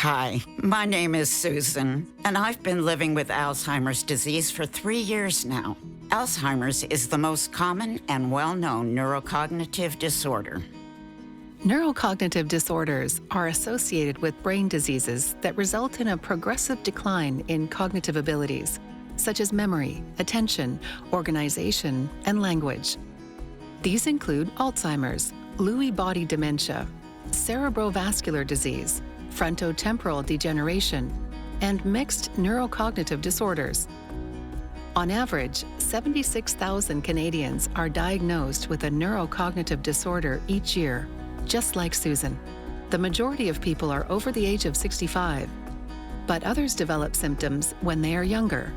Hi, my name is Susan, and I've been living with Alzheimer's disease for 3 years now. Alzheimer's is the most common and well-known neurocognitive disorder. Neurocognitive disorders are associated with brain diseases that result in a progressive decline in cognitive abilities, such as memory, attention, organization, and language. These include Alzheimer's, Lewy body dementia, cerebrovascular disease, frontotemporal degeneration, and mixed neurocognitive disorders. On average, 76,000 Canadians are diagnosed with a neurocognitive disorder each year, just like Susan. The majority of people are over the age of 65, but others develop symptoms when they are younger.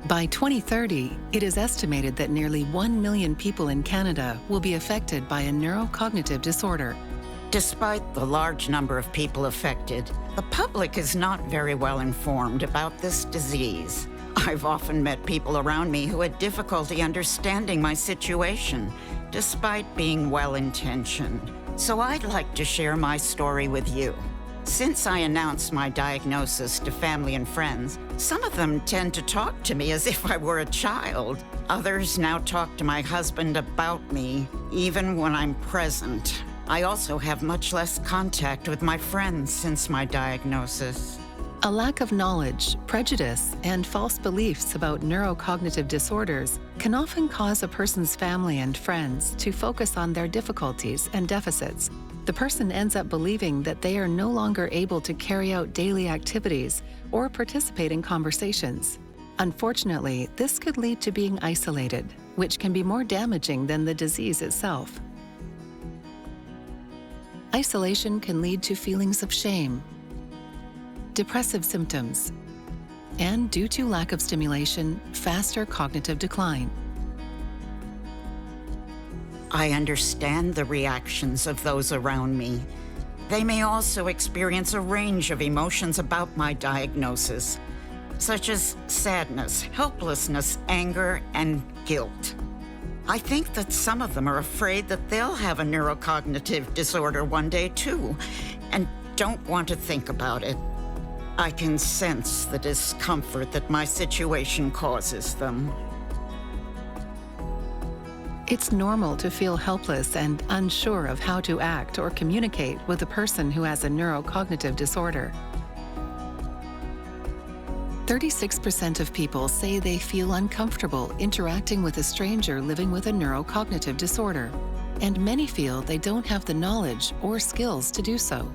By 2030, it is estimated that nearly 1 million people in Canada will be affected by a neurocognitive disorder. Despite the large number of people affected, the public is not very well informed about this disease. I've often met people around me who had difficulty understanding my situation, despite being well-intentioned. So I'd like to share my story with you. Since I announced my diagnosis to family and friends, some of them tend to talk to me as if I were a child. Others now talk to my husband about me, even when I'm present. I also have much less contact with my friends since my diagnosis. A lack of knowledge, prejudice, and false beliefs about neurocognitive disorders can often cause a person's family and friends to focus on their difficulties and deficits. The person ends up believing that they are no longer able to carry out daily activities or participate in conversations. Unfortunately, this could lead to being isolated, which can be more damaging than the disease itself. Isolation can lead to feelings of shame, depressive symptoms, and due to lack of stimulation, faster cognitive decline. I understand the reactions of those around me. They may also experience a range of emotions about my diagnosis, such as sadness, helplessness, anger, and guilt. I think that some of them are afraid that they'll have a neurocognitive disorder one day too, and don't want to think about it. I can sense the discomfort that my situation causes them. It's normal to feel helpless and unsure of how to act or communicate with a person who has a neurocognitive disorder. 36% of people say they feel uncomfortable interacting with a stranger living with a neurocognitive disorder, and many feel they don't have the knowledge or skills to do so.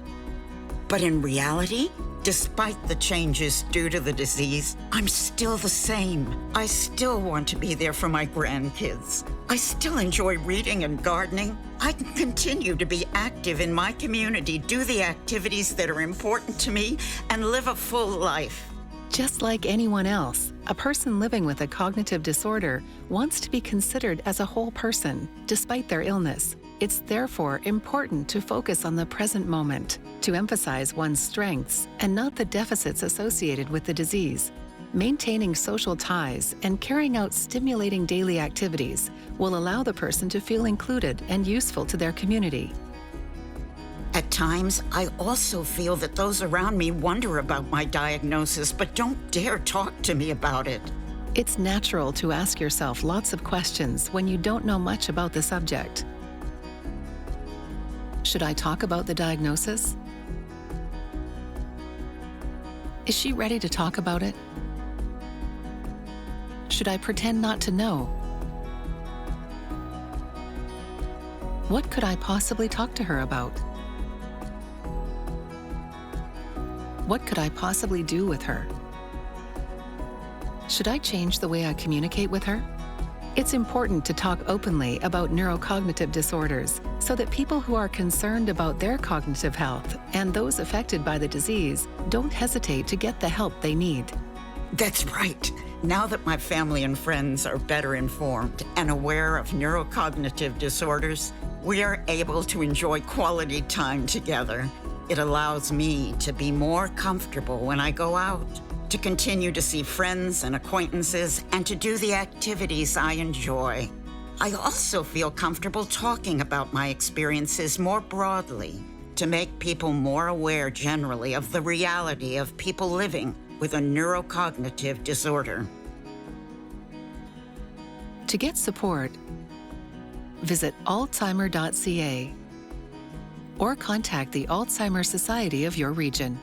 But in reality, despite the changes due to the disease, I'm still the same. I still want to be there for my grandkids. I still enjoy reading and gardening. I can continue to be active in my community, do the activities that are important to me, and live a full life. Just like anyone else, a person living with a cognitive disorder wants to be considered as a whole person, despite their illness. It's therefore important to focus on the present moment, to emphasize one's strengths and not the deficits associated with the disease. Maintaining social ties and carrying out stimulating daily activities will allow the person to feel included and useful to their community. At times, I also feel that those around me wonder about my diagnosis, but don't dare talk to me about it. It's natural to ask yourself lots of questions when you don't know much about the subject. Should I talk about the diagnosis? Is she ready to talk about it? Should I pretend not to know? What could I possibly talk to her about? What could I possibly do with her? Should I change the way I communicate with her? It's important to talk openly about neurocognitive disorders so that people who are concerned about their cognitive health and those affected by the disease don't hesitate to get the help they need. That's right. Now that my family and friends are better informed and aware of neurocognitive disorders, we are able to enjoy quality time together. It allows me to be more comfortable when I go out, to continue to see friends and acquaintances, and to do the activities I enjoy. I also feel comfortable talking about my experiences more broadly, to make people more aware generally of the reality of people living with a neurocognitive disorder. To get support, visit alzheimer.ca or contact the Alzheimer's Society of your region.